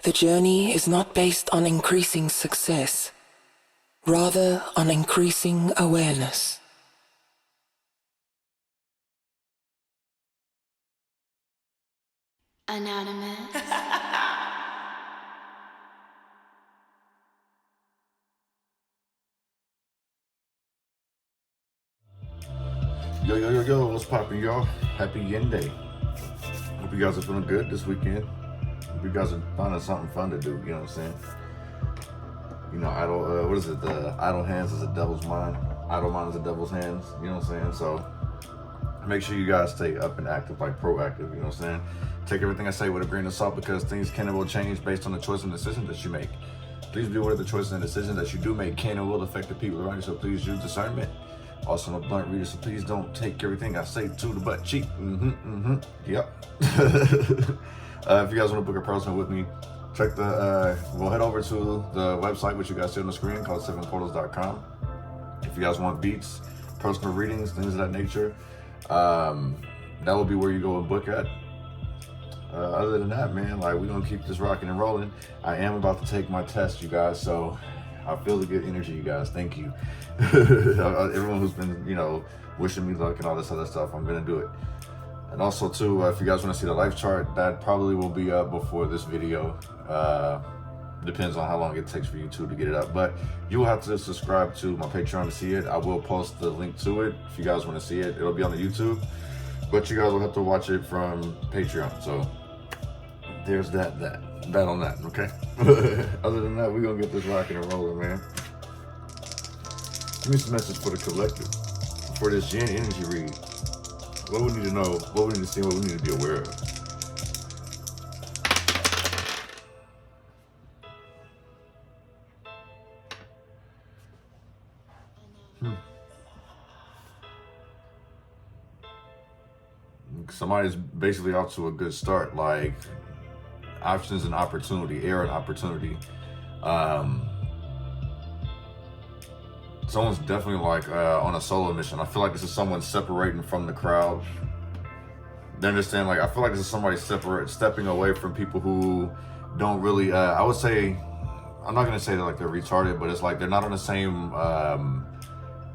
The journey is not based on increasing success, rather on increasing awareness. Anonymous. Yo, what's poppin', y'all? Happy Yin Day. Hope you guys are feeling good this weekend. Hope you guys are finding something fun to do, you know what I'm saying? You know, idle hands is a devil's mind. Idle mind is a devil's hands, you know what I'm saying? So make sure you guys stay up and active, like proactive, you know what I'm saying? Take everything I say with a grain of salt because things can and will change based on the choice and decisions that you make. Please be aware of the choices and decisions that you do make can and will affect the people around you, so please use discernment. Also, I'm a blunt reader, so please don't take everything I say to the butt cheek. Yep. If you guys want to book a personal with me, check we'll head over to the website, which you guys see on the screen, called 7portals.com. If you guys want beats, personal readings, things of that nature, that will be where you go and book at. Other than that, man, like, we're gonna keep this rocking and rolling. I am about to take my test, you guys, so I feel the good energy, you guys. Thank you. Everyone who's been, you know, wishing me luck and all this other stuff, I'm gonna do it. And also too, if you guys want to see the life chart, that probably will be up before this video. Depends on how long it takes for YouTube to get it up, but you will have to subscribe to my Patreon to see it. I will post the link to it if you guys want to see it. It'll be on the YouTube, but you guys will have to watch it from Patreon. So there's that on that, okay? Other than that, we're gonna get this rocking and rolling, man. Give me some message for the collective for this Yin energy read. What we need to know, what we need to see, what we need to be aware of. Somebody's basically off to a good start, like options and opportunity, air and opportunity. Someone's definitely like on a solo mission. I feel like this is someone separating from the crowd. They understand, like, I feel like this is somebody stepping away from people who don't really, I would say, I'm not gonna say that like they're retarded, but it's like they're not on the same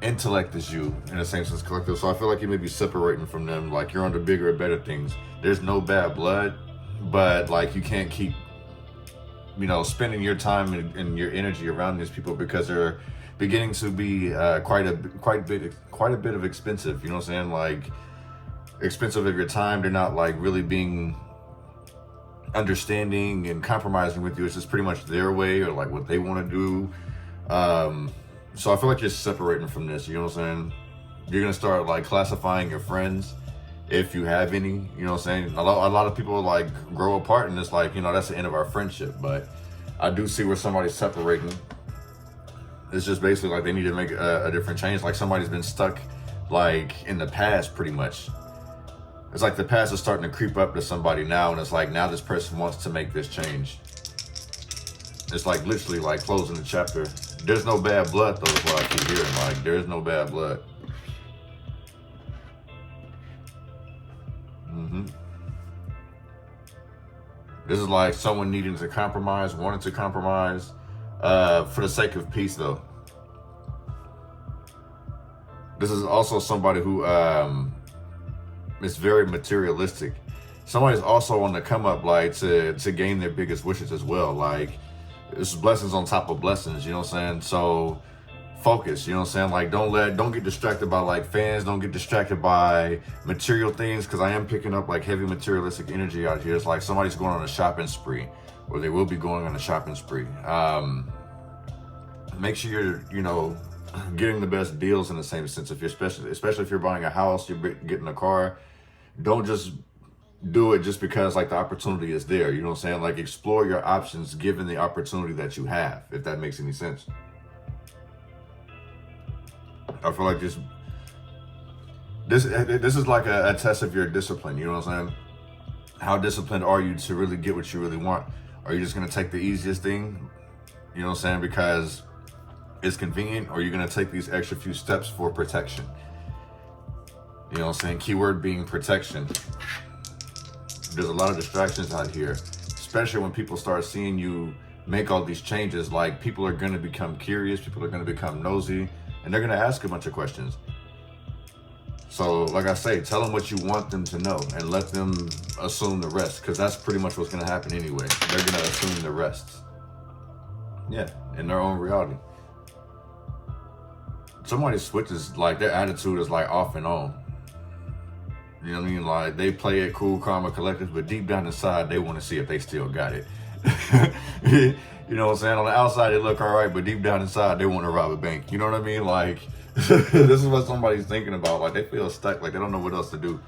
intellect as you in the same sense collective. So I feel like you may be separating from them, like you're on the bigger and better things. There's no bad blood, but like you can't keep, you know, spending your time and your energy around these people because they're beginning to be quite a bit of expensive, you know what I'm saying? Like expensive of your time. They're not like really being understanding and compromising with you. It's just pretty much their way or like what they want to do. So I feel like you're separating from this, you know what I'm saying? You're gonna start like classifying your friends, if you have any, you know what I'm saying? A lot of people like grow apart and it's like, you know, that's the end of our friendship. But I do see where somebody's separating. It's just basically like they need to make a different change. Like somebody's been stuck like in the past pretty much. It's like the past is starting to creep up to somebody now, and it's like now this person wants to make this change. It's like literally like closing the chapter. There's no bad blood though, is what I keep hearing. Like there is no bad blood. This is like someone needing to compromise, wanting to compromise for the sake of peace though. This is also somebody who is very materialistic. Somebody's also on the come up, like to gain their biggest wishes as well. Like it's blessings on top of blessings, you know what I'm saying? So focus, you know what I'm saying? Like don't get distracted by like fans, don't get distracted by material things, because I am picking up like heavy materialistic energy out here. It's like somebody's going on a shopping spree, or they will be going on a shopping spree. Make sure you're, you know, getting the best deals in the same sense. If you're especially if you're buying a house, you're getting a car, don't just do it just because like the opportunity is there, you know what I'm saying? Like explore your options given the opportunity that you have, if that makes any sense. I feel like this is like a test of your discipline, you know what I'm saying? How disciplined are you to really get what you really want? Are you just gonna take the easiest thing, you know what I'm saying, because it's convenient, or are you gonna take these extra few steps for protection? You know what I'm saying? Keyword being protection. There's a lot of distractions out here, especially when people start seeing you make all these changes, like people are going to become curious, people are going to become nosy, and they're going to ask a bunch of questions. So like I say, tell them what you want them to know and let them assume the rest, because that's pretty much what's going to happen anyway. They're going to assume the rest. Yeah, in their own reality. Somebody switches, like their attitude is like off and on. You know what I mean? Like they play it cool, calm, and collected, but deep down inside, they want to see if they still got it. You know what I'm saying? On the outside, they look all right, but deep down inside, they want to rob a bank. You know what I mean? Like, this is what somebody's thinking about. Like, they feel stuck. Like, they don't know what else to do.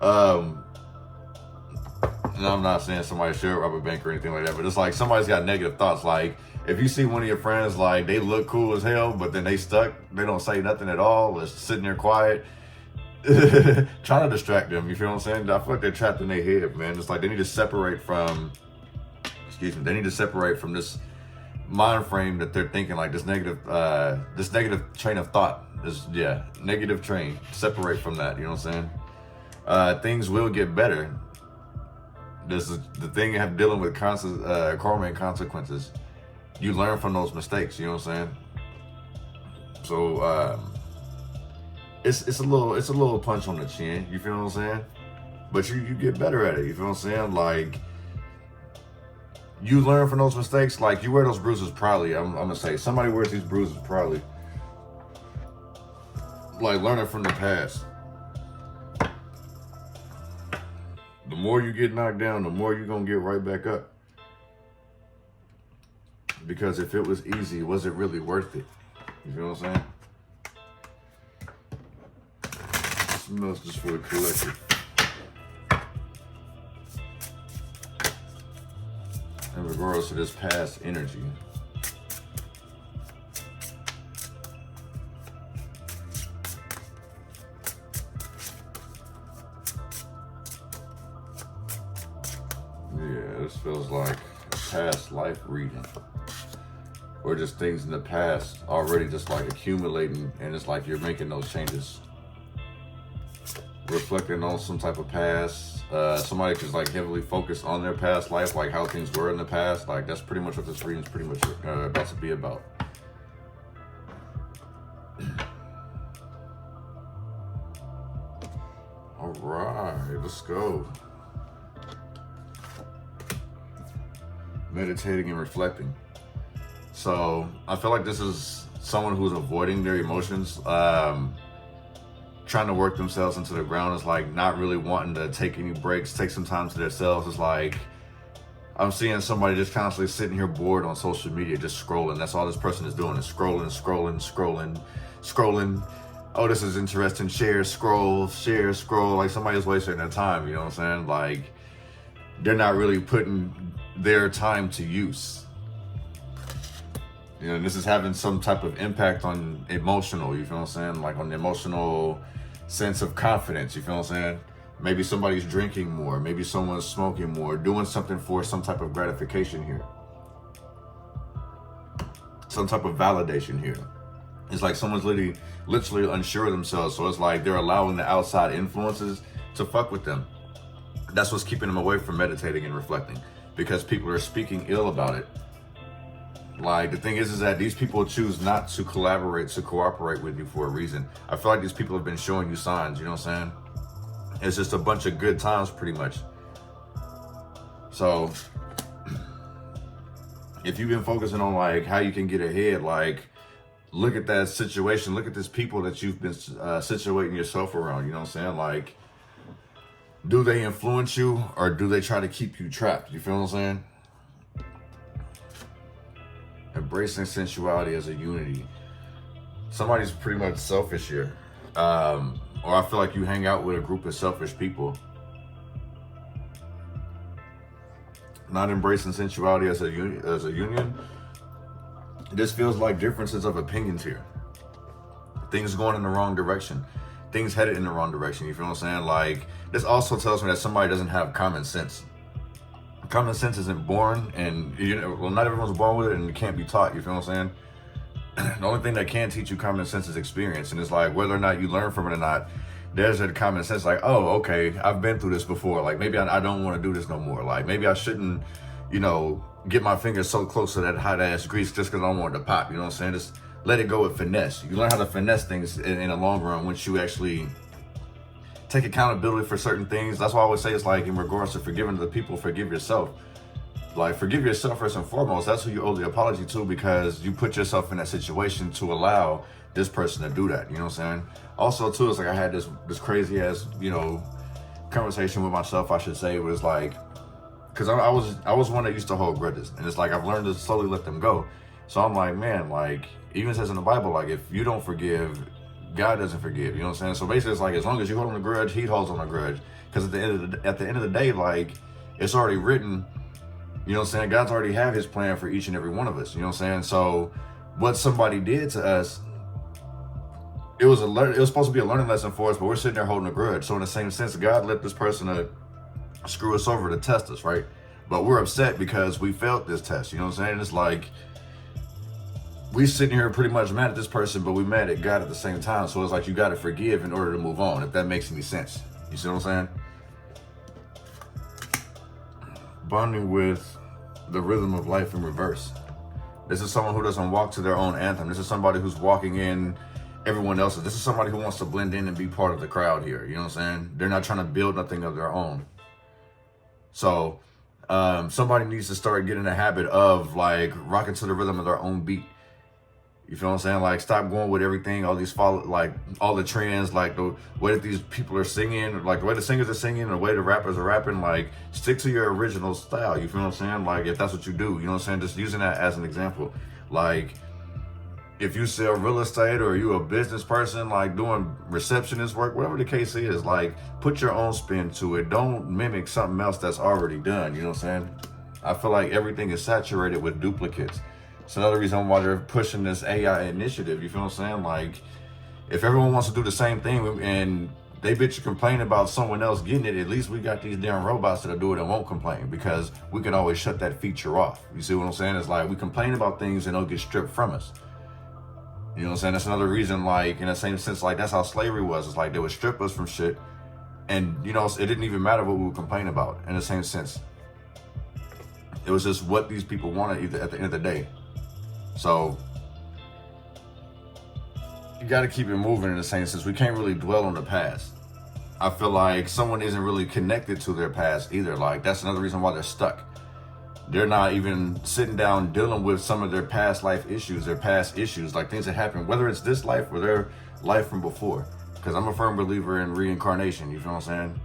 And I'm not saying somebody should rob a bank or anything like that, but it's like somebody's got negative thoughts. Like, if you see one of your friends, like, they look cool as hell, but then they stuck, they don't say nothing at all, just sitting there quiet, trying to distract them. You feel what I'm saying? I feel like they're trapped in their head, man. It's like they need to separate from... they need to separate from this mind frame that they're thinking, like this negative train of thought. Negative train. Separate from that, you know what I'm saying? Things will get better. This is the thing you have dealing with karma and consequences. You learn from those mistakes, you know what I'm saying? So it's a little punch on the chin, you feel what I'm saying? But you get better at it, you feel what I'm saying? Like, you learn from those mistakes. Like, you wear those bruises proudly. I'm gonna say somebody wears these bruises proudly. Like, learning from the past. The more you get knocked down, the more you're gonna get right back up. Because if it was easy, was it really worth it? You feel what I'm saying? Something else just for the collective. In regards to this past energy. Yeah, this feels like a past life reading. Or just things in the past already just like accumulating, and it's like you're making those changes. Reflecting on some type of past. Somebody who's like heavily focused on their past life, like how things were in the past. Like, that's pretty much what this reading is pretty much about to be about. All right, let's go. Meditating and reflecting. So I feel like this is someone who's avoiding their emotions. Trying to work themselves into the ground. Is like not really wanting to take any breaks, take some time to themselves. It's like I'm seeing somebody just constantly sitting here bored on social media, just scrolling. That's all this person is doing, is scrolling. Oh, this is interesting. Share, scroll. Like somebody's wasting their time, you know what I'm saying? Like, they're not really putting their time to use. You know, this is having some type of impact on emotional, you feel what I'm saying? Like on the emotional sense of confidence, you feel what I'm saying? Maybe somebody's drinking more, maybe someone's smoking more, doing something for some type of gratification here. Some type of validation here. It's like someone's literally unsure of themselves, so it's like they're allowing the outside influences to fuck with them. That's what's keeping them away from meditating and reflecting, because people are speaking ill about it. Like, the thing is that these people choose not to cooperate with you for a reason. I feel like these people have been showing you signs, you know what I'm saying? It's just a bunch of good times, pretty much. So, if you've been focusing on, like, how you can get ahead, like, look at that situation. Look at these people that you've been situating yourself around, you know what I'm saying? Like, do they influence you, or do they try to keep you trapped? You feel what I'm saying? Embracing sensuality as a unity. Somebody's pretty much selfish here. Or I feel like you hang out with a group of selfish people. Not embracing sensuality as a union. This feels like differences of opinions here. Things going in the wrong direction. Things headed in the wrong direction. You feel what I'm saying? Like, this also tells me that somebody doesn't have common sense. Common sense isn't born, and not everyone's born with it, and it can't be taught. You feel what I'm saying? The only thing that can teach you common sense is experience, and it's like whether or not you learn from it or not. There's a common sense, like, oh, okay, I've been through this before. Like, maybe I don't want to do this no more. Like, maybe I shouldn't you know, get my fingers so close to that hot ass grease just because I don't want it to pop. You know what I'm saying? Just let it go with finesse. You learn how to finesse things in the long run once you actually take accountability for certain things. That's why I always say it's like in regards to forgiving the people, forgive yourself. Like, forgive yourself first and foremost. That's who you owe the apology to, because you put yourself in that situation to allow this person to do that. You know what I'm saying? Also, too, it's like I had this crazy ass, you know, conversation with myself, I should say. It was like, because I was one that used to hold grudges, and it's like I've learned to slowly let them go. So I'm like, man, like, even says in the Bible, like, if you don't forgive, God doesn't forgive. You know what I'm saying? So basically, it's like, as long as you hold on a grudge, He holds on a grudge. Because at the end of the day, like, it's already written. You know what I'm saying? God's already have His plan for each and every one of us. You know what I'm saying? So what somebody did to us, it was supposed to be a learning lesson for us, but we're sitting there holding a grudge. So in the same sense, God let this person screw us over to test us, right? But we're upset because we failed this test. You know what I'm saying? It's like we sitting here pretty much mad at this person, but we mad at God at the same time. So it's like you got to forgive in order to move on, if that makes any sense. You see what I'm saying? Bonding with the rhythm of life in reverse. This is someone who doesn't walk to their own anthem. This is somebody who's walking in everyone else's. This is somebody who wants to blend in and be part of the crowd here. You know what I'm saying? They're not trying to build nothing of their own. So somebody needs to start getting a habit of like rocking to the rhythm of their own beat. You feel what I'm saying? Like, stop going with everything, all these like all the trends, like the way that these people are singing, like the way the singers are singing, the way the rappers are rapping. Like, stick to your original style. You feel what I'm saying? Like, if that's what you do, you know what I'm saying? Just using that as an example. Like, if you sell real estate or you a business person, like doing receptionist work, whatever the case is, like, put your own spin to it. Don't mimic something else that's already done. You know what I'm saying? I feel like everything is saturated with duplicates. It's another reason why they're pushing this AI initiative. You feel what I'm saying? Like, if everyone wants to do the same thing and they bitch complain about someone else getting it, at least we got these damn robots that'll do it and won't complain, because we can always shut that feature off. You see what I'm saying? It's like we complain about things and they'll get stripped from us. You know what I'm saying? That's another reason, like, in the same sense, like, that's how slavery was. It's like they would strip us from shit, and, you know, it didn't even matter what we would complain about. In the same sense, it was just what these people wanted at the end of the day. So you got to keep it moving in the same sense. We can't really dwell on the past. I feel like someone isn't really connected to their past either. Like, that's another reason why they're stuck. They're not even sitting down dealing with some of their past life issues, their past issues, like things that happened, whether it's this life or their life from before. Because I'm a firm believer in reincarnation. You feel what I'm saying?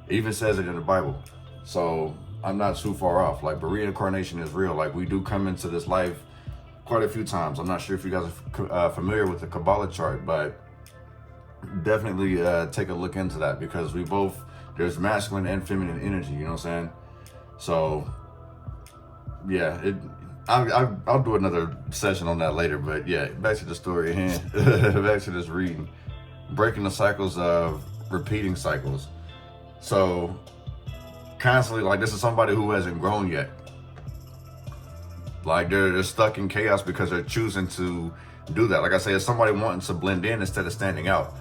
It even says it in the Bible. So I'm not too far off. Like, but reincarnation is real. Like, we do come into this life quite a few times. I'm not sure if you guys are familiar with the Kabbalah chart, but definitely take a look into that, because there's masculine and feminine energy, you know what I'm saying? So yeah, I'll do another session on that later, but yeah, back to the story at hand. Back to this reading. Breaking the cycles of repeating cycles. So constantly, like, this is somebody who hasn't grown yet. Like, they're stuck in chaos because they're choosing to do that. Like I say, it's somebody wanting to blend in instead of standing out.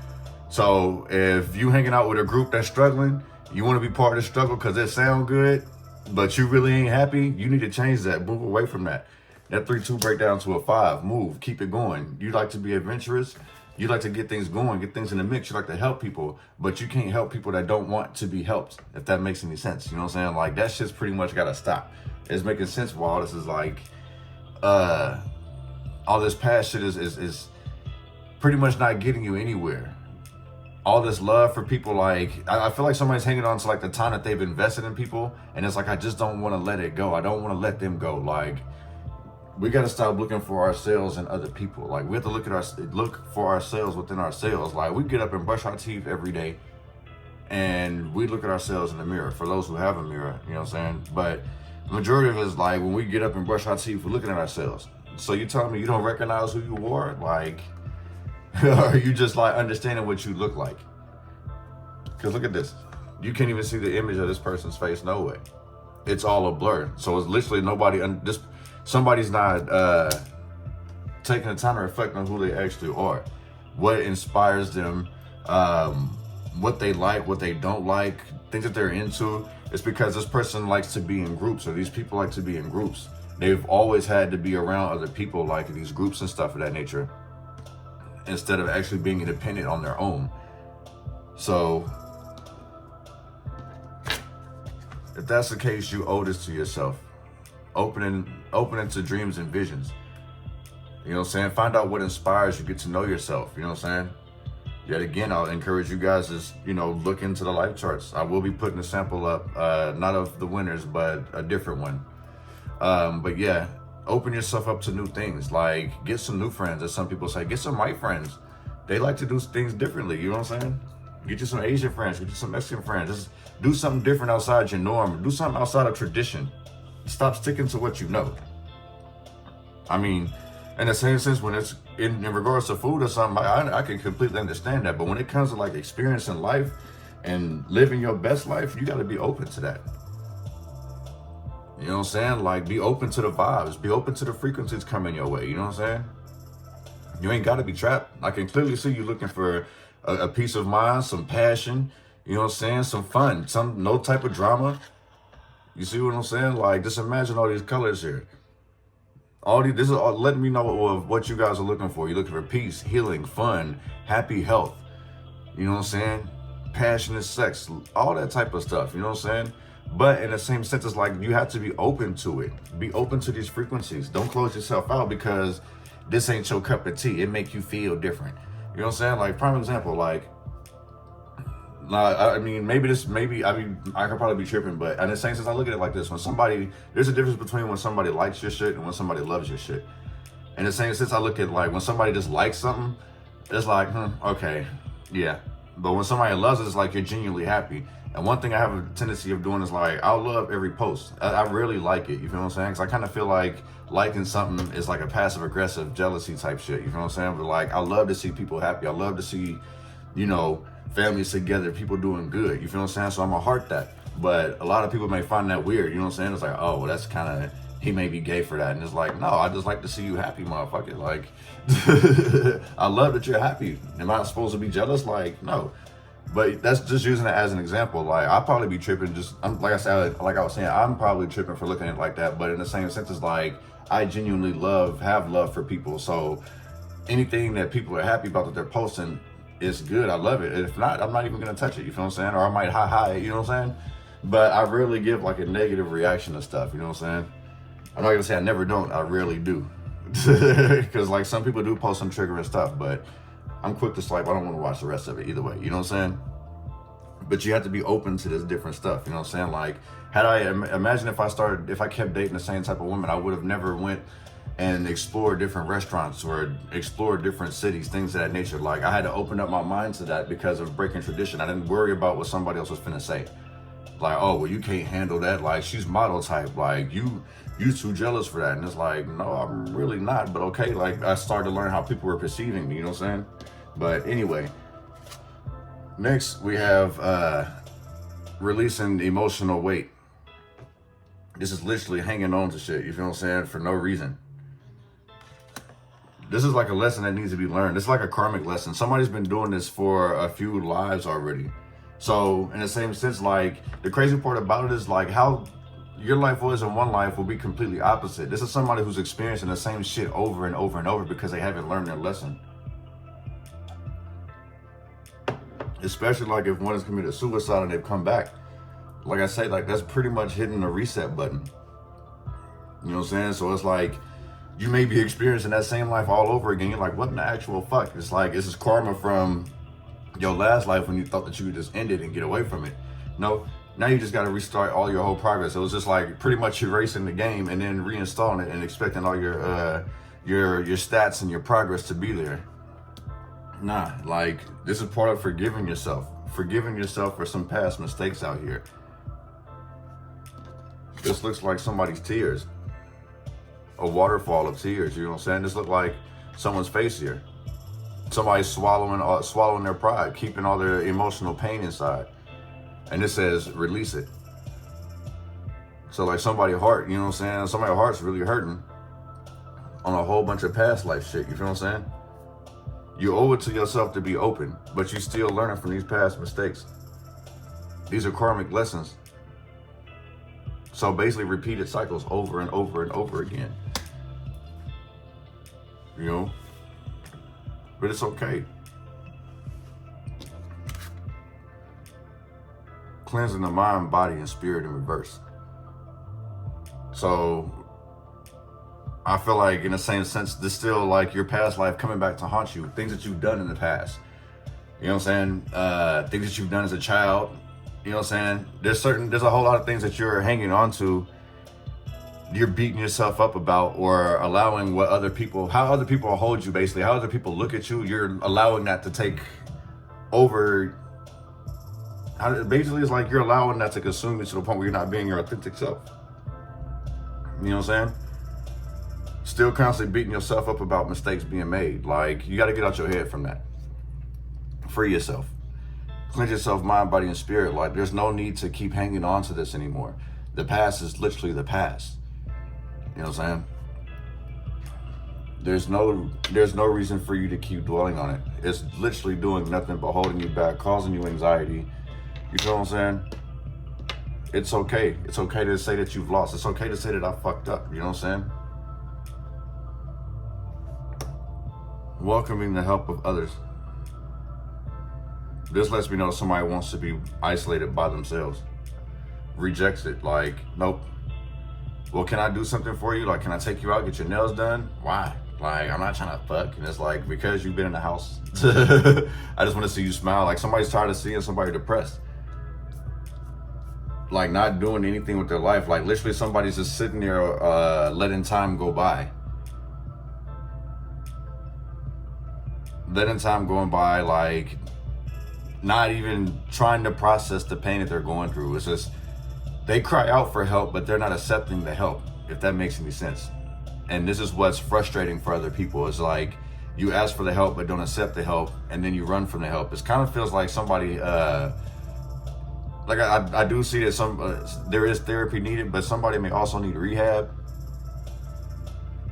So if you hanging out with a group that's struggling, you want to be part of the struggle because it sound good, but you really ain't happy, you need to change that. Move away from that. That 3-2 break down to a 5. Move. Keep it going. You like to be adventurous. You like to get things going, get things in the mix. You like to help people, but you can't help people that don't want to be helped, if that makes any sense. You know what I'm saying? Like, that shit's pretty much got to stop. It's making sense while all this is like, all this past shit is pretty much not getting you anywhere. All this love for people, like, I feel like somebody's hanging on to like the time that they've invested in people, and it's like, I just don't want to let it go. I don't want to let them go. Like, we got to stop looking for ourselves and other people. Like, we have to look for ourselves within ourselves. Like, we get up and brush our teeth every day, and we look at ourselves in the mirror, for those who have a mirror, you know what I'm saying? But the majority of us, like, when we get up and brush our teeth, we're looking at ourselves. So you telling me you don't recognize who you are? Like, are you just like understanding what you look like? Because look at this. You can't even see the image of this person's face, no way. It's all a blur. So it's literally somebody's not taking the time to reflect on who they actually are. What inspires them, what they like, what they don't like, things that they're into. It's because this person likes to be in groups, or these people like to be in groups. They've always had to be around other people, like these groups and stuff of that nature, instead of actually being independent on their own. So if that's the case, you owe this to yourself. Opening to dreams and visions. You know what I'm saying? Find out what inspires you. Get to know yourself. You know what I'm saying? Yet again, I'll encourage you guys to, look into the life charts. I will be putting a sample up, not of the winners, but a different one. But yeah, open yourself up to new things. Like, get some new friends, as some people say. Get some white friends. They like to do things differently. You know what I'm saying? Get you some Asian friends. Get you some Mexican friends. Just do something different outside your norm. Do something outside of tradition. Stop sticking to what you know. I mean, in the same sense, when it's in regards to food or something, I can completely understand that. But when it comes to like experiencing life and living your best life, you got to be open to that. You know what I'm saying? Like, be open to the vibes. Be open to the frequencies coming your way. You know what I'm saying? You ain't got to be trapped. I can clearly see you looking for a peace of mind, some passion, you know what I'm saying? Some fun, no type of drama. You see what I'm saying? Like, just imagine all these colors here. This is all letting me know what you guys are looking for. You're looking for peace, healing, fun, happy health. You know what I'm saying? Passionate sex, all that type of stuff. You know what I'm saying? But in the same sense, it's like you have to be open to it. Be open to these frequencies. Don't close yourself out because this ain't your cup of tea. It make you feel different. You know what I'm saying? Like, prime example, like, I could probably be tripping, but in the same sense, I look at it like this. There's a difference between when somebody likes your shit and when somebody loves your shit. In the same sense, I look at like when somebody just likes something, it's like, okay, yeah. But when somebody loves it, it's like you're genuinely happy. And one thing I have a tendency of doing is like, I'll love every post. I really like it. You feel what I'm saying? Because I kind of feel like liking something is like a passive aggressive jealousy type shit. You feel what I'm saying? But like, I love to see people happy. I love to see, families together, people doing good. You feel what I'm saying? So I'm gonna heart that. But a lot of people may find that weird. You know what I'm saying? It's like, oh, well, that's kind of, he may be gay for that. And it's like, no, I just like to see you happy, motherfucker. Like, I love that you're happy. Am I supposed to be jealous? Like, no. But that's just using it as an example. Like, I'll probably be tripping like I was saying, I'm probably tripping for looking at it like that. But in the same sense, it's like, I genuinely have love for people. So anything that people are happy about that they're posting is good. I love it. If not, I'm not even going to touch it. You feel what I'm saying? Or I might hi, you know what I'm saying? But I rarely give like a negative reaction to stuff. You know what I'm saying? I'm not going to say I never don't. I rarely do. Because like some people do post some triggering stuff, but I'm quick to swipe. I don't want to watch the rest of it either way. You know what I'm saying? But you have to be open to this different stuff. You know what I'm saying? Like, imagine if I kept dating the same type of woman, I would have never went and explored different restaurants or explored different cities, things of that nature. Like, I had to open up my mind to that because of breaking tradition. I didn't worry about what somebody else was finna say. Like, oh, well, you can't handle that. Like, she's model type. Like, you too jealous for that. And it's like, no, I'm really not. But okay, like, I started to learn how people were perceiving me. You know what I'm saying? But anyway, next we have releasing emotional weight. This is literally hanging on to shit. You feel what I'm saying? For no reason. This is like a lesson that needs to be learned. It's like a karmic lesson. Somebody's been doing this for a few lives already. So in the same sense, like, the crazy part about it is like how your life was in one life will be completely opposite. This is somebody who's experiencing the same shit over and over and over because they haven't learned their lesson. Especially like if one has committed suicide and they've come back. Like I say, like, that's pretty much hitting the reset button. You know what I'm saying? So it's like, you may be experiencing that same life all over again. You're like, what in the actual fuck? It's like, this is karma from your last life when you thought that you could just end it and get away from it. No, now you just got to restart all your whole progress. It was just like pretty much erasing the game and then reinstalling it and expecting all your stats and your progress to be there. Nah, like, this is part of forgiving yourself for some past mistakes out here. This looks like somebody's tears. A waterfall of tears, you know what I'm saying? This look like someone's face here. Somebody's swallowing their pride, keeping all their emotional pain inside. And this says, release it. So like somebody's heart, you know what I'm saying? Somebody's heart's really hurting on a whole bunch of past life shit, you feel what I'm saying? You owe it to yourself to be open, but you're still learning from these past mistakes. These are karmic lessons. So basically repeated cycles over and over and over again. You know? But it's okay. Cleansing the mind, body, and spirit in reverse. So I feel like in the same sense, there's still like your past life coming back to haunt you. Things that you've done in the past. You know what I'm saying? Things that you've done as a child. You know what I'm saying? There's a whole lot of things that you're hanging on to. You're beating yourself up about, or allowing how other people hold you, basically, how other people look at you. You're allowing that to take over. Basically, it's like you're allowing that to consume you to the point where you're not being your authentic self. You know what I'm saying? Still constantly beating yourself up about mistakes being made. Like, you got to get out your head from that. Free yourself. Cleanse yourself, mind, body, and spirit. Like, there's no need to keep hanging on to this anymore. The past is literally the past. You know what I'm saying? There's no reason for you to keep dwelling on it. It's literally doing nothing but holding you back, causing you anxiety. You feel what I'm saying? It's okay. It's okay to say that you've lost. It's okay to say that I fucked up. You know what I'm saying? Welcoming the help of others. This lets me know somebody wants to be isolated by themselves. Rejects it. Like, nope. Well, can I do something for you? Like, can I take you out, get your nails done? Why? Like, I'm not trying to fuck. And it's like, because you've been in the house. I just want to see you smile. Like, somebody's tired of seeing somebody depressed. Like, not doing anything with their life. Like, literally somebody's just sitting there letting time go by. Letting time going by, like, not even trying to process the pain that they're going through. It's just, they cry out for help, but they're not accepting the help, if that makes any sense. And this is what's frustrating for other people. It's like, you ask for the help, but don't accept the help, and then you run from the help. It kind of feels like somebody, like I do see that there is therapy needed, but somebody may also need rehab,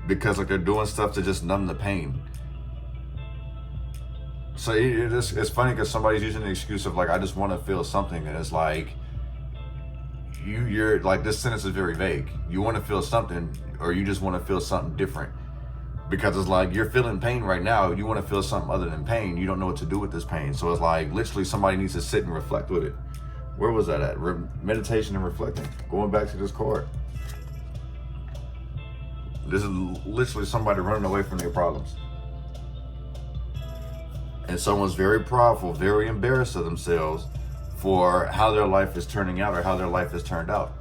because like they're doing stuff to just numb the pain. So it's funny because somebody's using the excuse of like, I just want to feel something, and it's like, you're like, this sentence is very vague. You want to feel something, or you just want to feel something different, because it's like, you're feeling pain right now. You want to feel something other than pain. You don't know what to do with this pain. So it's like, literally somebody needs to sit and reflect with it. Where was that at? Meditation and reflecting. Going back to this card. This is literally somebody running away from their problems. And someone's very prideful, very embarrassed of themselves for how their life is turning out, or how their life has turned out.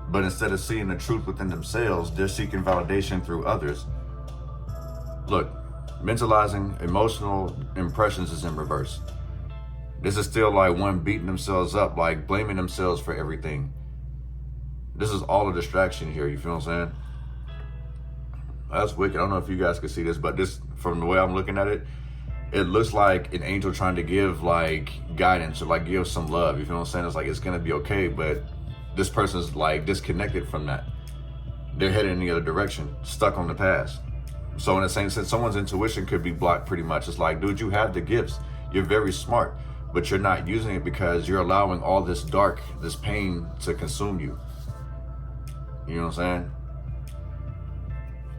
But instead of seeing the truth within themselves, they're seeking validation through others. Look, mentalizing emotional impressions is in reverse. This is still like one beating themselves up, like blaming themselves for everything. This is all a distraction here, you feel what I'm saying? That's wicked. I don't know if you guys can see this, but this, from the way I'm looking at it, it looks like an angel trying to give like guidance, or like give some love. You feel what I'm saying? It's like, it's gonna be okay, but this person's like disconnected from that. They're headed in the other direction, stuck on the past. So in the same sense, someone's intuition could be blocked pretty much. It's like, dude, you have the gifts. You're very smart, but you're not using it because you're allowing all this dark, this pain to consume you. You know what I'm saying?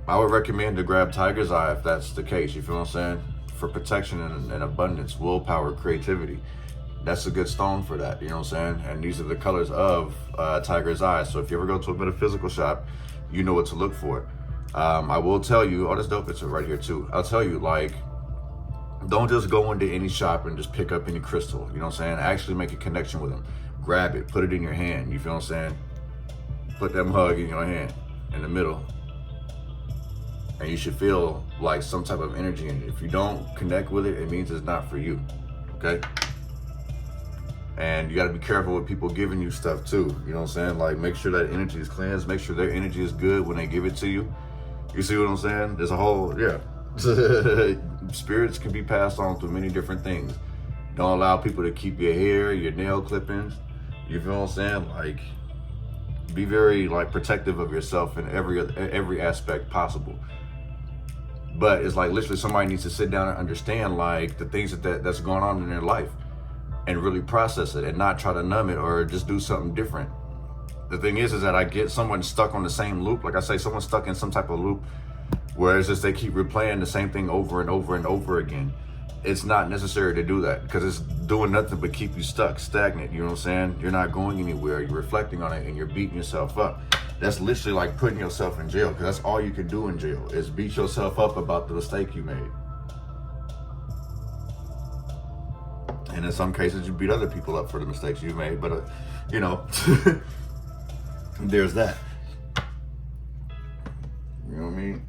I would recommend to grab Tiger's Eye if that's the case. You feel what I'm saying? For protection and abundance, willpower, creativity. That's a good stone for that, you know what I'm saying? And these are the colors of Tiger's Eye. So if you ever go to a metaphysical shop, you know what to look for. I will tell you, oh, this dope picture right here too. I'll tell you, like, don't just go into any shop and just pick up any crystal, you know what I'm saying? Actually make a connection with them. Grab it, put it in your hand, you feel what I'm saying? Put that mug in your hand, in the middle. And you should feel like some type of energy in it. If you don't connect with it, it means it's not for you, okay? And you gotta be careful with people giving you stuff too, you know what I'm saying? Like, make sure that energy is cleansed, make sure their energy is good when they give it to you. You see what I'm saying? There's a whole, yeah. Spirits can be passed on through many different things. Don't allow people to keep your hair, your nail clippings, you feel what I'm saying? Like, be very like protective of yourself in every aspect possible. But it's like, literally somebody needs to sit down and understand like the things that's going on in their life, and really process it, and not try to numb it or just do something different. The thing is that I get someone stuck on the same loop. Like I say, someone stuck in some type of loop where it's just they keep replaying the same thing over and over and over again. It's not necessary to do that because it's doing nothing but keep you stuck, stagnant. You know what I'm saying? You're not going anywhere. You're reflecting on it and you're beating yourself up. That's literally like putting yourself in jail, because that's all you can do in jail is beat yourself up about the mistake you made. And in some cases, you beat other people up for the mistakes you made. But, you know, there's that. You know what I mean?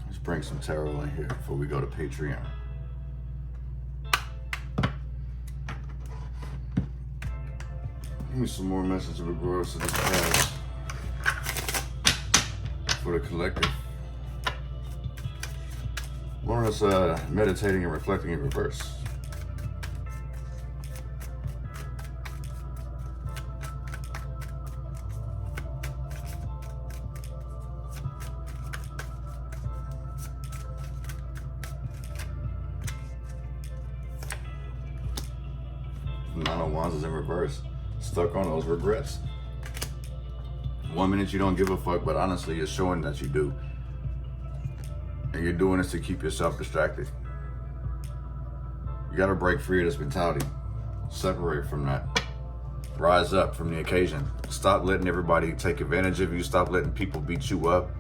Let's bring some tarot in here before we go to Patreon. Give me some more message of regards to this past for the collective. One is meditating and reflecting in reverse. Nine of Wands is in reverse. Stuck on those regrets. 1 minute you don't give a fuck, but honestly, it's showing that you do. And you're doing this to keep yourself distracted. You gotta break free of this mentality. Separate from that. Rise up from the occasion. Stop letting everybody take advantage of you. Stop letting people beat you up.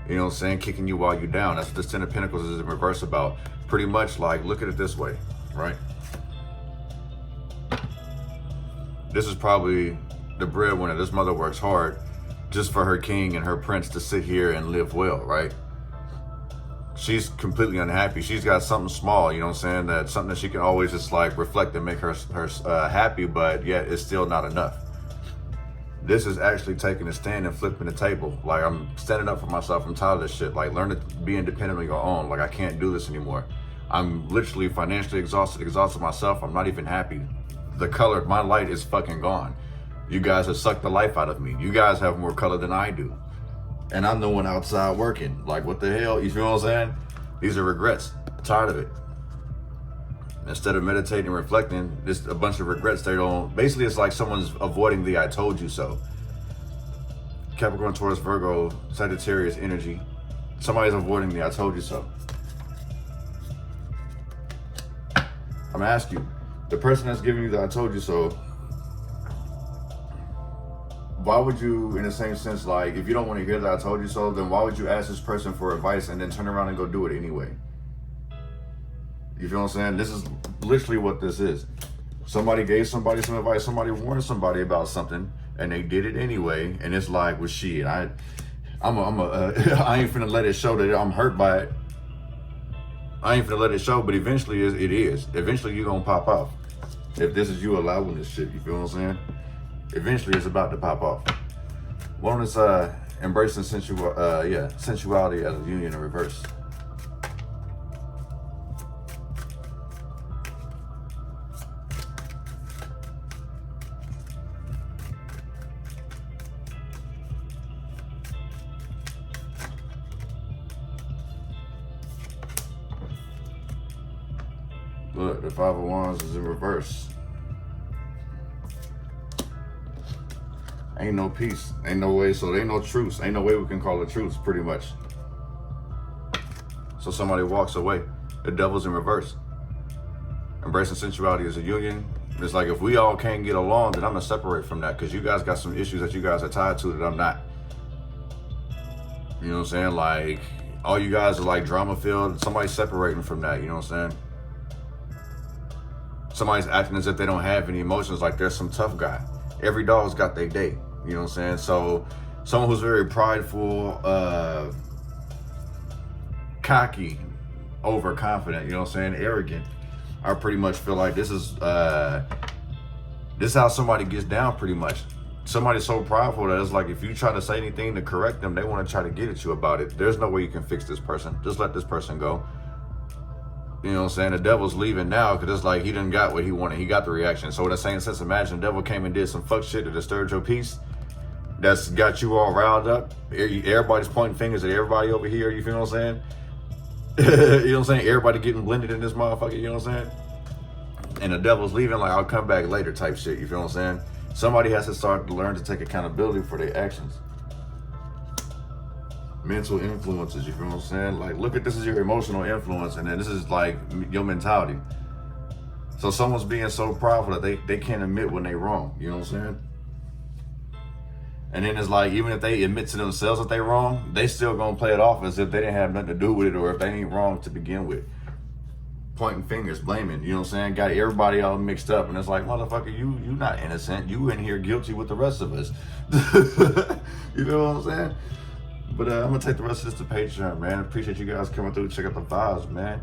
You know what I'm saying? Kicking you while you're down. That's what this Ten of Pentacles is in reverse about. Pretty much like, look at it this way, right? This is probably the breadwinner. This mother works hard just for her king and her prince to sit here and live well, right? She's completely unhappy. She's got something small, you know what I'm saying? That's something that she can always just like reflect and make her happy, but yet it's still not enough. This is actually taking a stand and flipping the table. Like, I'm standing up for myself. I'm tired of this shit. Like, learn to be independent on your own. Like, I can't do this anymore. I'm literally financially exhausted myself. I'm not even happy. The color, my light is fucking gone. You guys have sucked the life out of me. You guys have more color than I do. And I'm the one outside working. Like, what the hell? You feel what I'm saying? These are regrets. I'm tired of it. Instead of meditating and reflecting, just a bunch of regrets they don't. Basically, it's like someone's avoiding the I told you so. Capricorn, Taurus, Virgo, Sagittarius energy. Somebody's avoiding the I told you so. I'm gonna ask you, the person that's giving you the I told you so, why would you, in the same sense, like, if you don't want to hear that I told you so, then why would you ask this person for advice and then turn around and go do it anyway? You feel what I'm saying? This is literally what this is. Somebody gave somebody some advice, somebody warned somebody about something, and they did it anyway, and it's like, well, shit, I ain't finna let it show that I'm hurt by it. I ain't finna let it show, but eventually it is. Eventually you're gonna pop off. If this is you allowing this shit, you feel what I'm saying? Eventually it's about to pop off. One is embracing sensuality as a union in reverse. Look, the Five of Wands is in reverse. Ain't no peace, ain't no way, so there ain't no truce. Ain't no way we can call it truce, pretty much. So somebody walks away. The Devil's in reverse. Embracing sensuality as a union. It's like, if we all can't get along, then I'm gonna separate from that, because you guys got some issues that you guys are tied to that I'm not. You know what I'm saying? Like, all you guys are like drama filled. Somebody's separating from that, you know what I'm saying? Somebody's acting as if they don't have any emotions, like they're some tough guy. Every dog's got their day, you know what I'm saying? So someone who's very prideful, cocky, overconfident, you know what I'm saying, arrogant, I pretty much feel like this is how somebody gets down, pretty much. Somebody's so prideful that it's like, if you try to say anything to correct them, they want to try to get at you about it. There's no way you can fix this person. Just let this person go. You know what I'm saying? The Devil's leaving now because it's like he done got what he wanted. He got the reaction. So in that same sense, imagine the Devil came and did some fuck shit to disturb your peace. That's got you all riled up. Everybody's pointing fingers at everybody over here. You feel what I'm saying? You know what I'm saying? Everybody getting blended in this motherfucker. You know what I'm saying? And the Devil's leaving like, I'll come back later type shit. You feel what I'm saying? Somebody has to start to learn to take accountability for their actions. Mental influences, you feel what I'm saying? Like, look at this as your emotional influence, and then this is like your mentality. So someone's being so prideful that they can't admit when they're wrong, you know what I'm saying? And then it's like, even if they admit to themselves that they're wrong, they still gonna play it off as if they didn't have nothing to do with it, or if they ain't wrong to begin with. Pointing fingers, blaming, you know what I'm saying? Got everybody all mixed up, and it's like, motherfucker, you not innocent. You in here guilty with the rest of us. You know what I'm saying? But I'm gonna take the rest of this to Patreon, man. Appreciate you guys coming through to check out the vibes, man.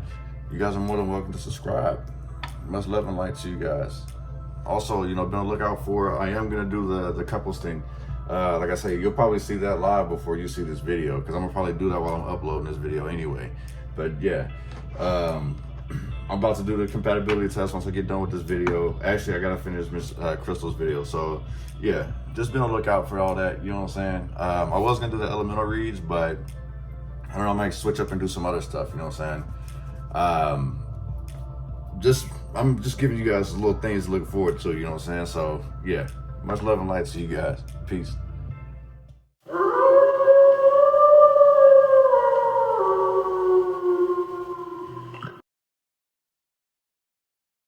You guys are more than welcome to subscribe. Much love and light to you guys. Also, you know, be on the lookout for, I am gonna do the couples thing. Like I say, you'll probably see that live before you see this video, because I'm gonna probably do that while I'm uploading this video anyway. But yeah, I'm about to do the compatibility test once I get done with this video. Actually, I gotta finish Miss Crystal's video. So yeah, just be on the lookout for all that, you know what I'm saying? I was gonna do the elemental reads, but I don't know, I might switch up and do some other stuff, you know what I'm saying? I'm just giving you guys little things to look forward to, you know what I'm saying? So yeah, much love and light to you guys. Peace.